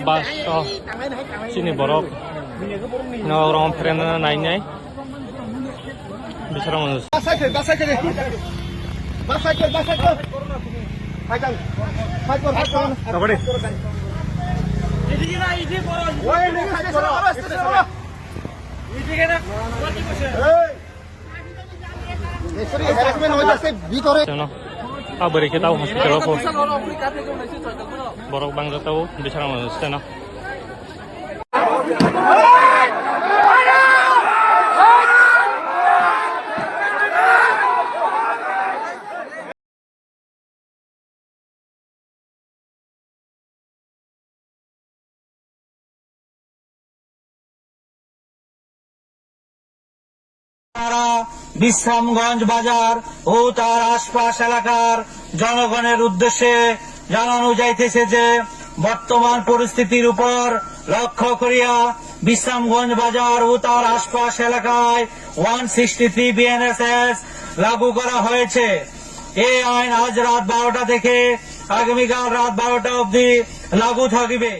Bas sini borok orang friend naiknya bicara manusia. Beri kita tahu hospital apa. Borok bangsa tahu bicara manusia no. Bishramganj বাজার ও তার আশপাশ এলাকার জনগণের উদ্দেশ্যে জানানো যাইতেছে যে বর্তমান পরিস্থিতির উপর লক্ষ্য করিয়া বিশ্রামগঞ্জ বাজার ও তার আশপাশ এলাকায় 163 বিএনএসএস লাগু করা হয়েছে। এই আইন আজ রাত 12টা থেকে আগামীকাল রাত 12টা অবধি লাগু থাকবে।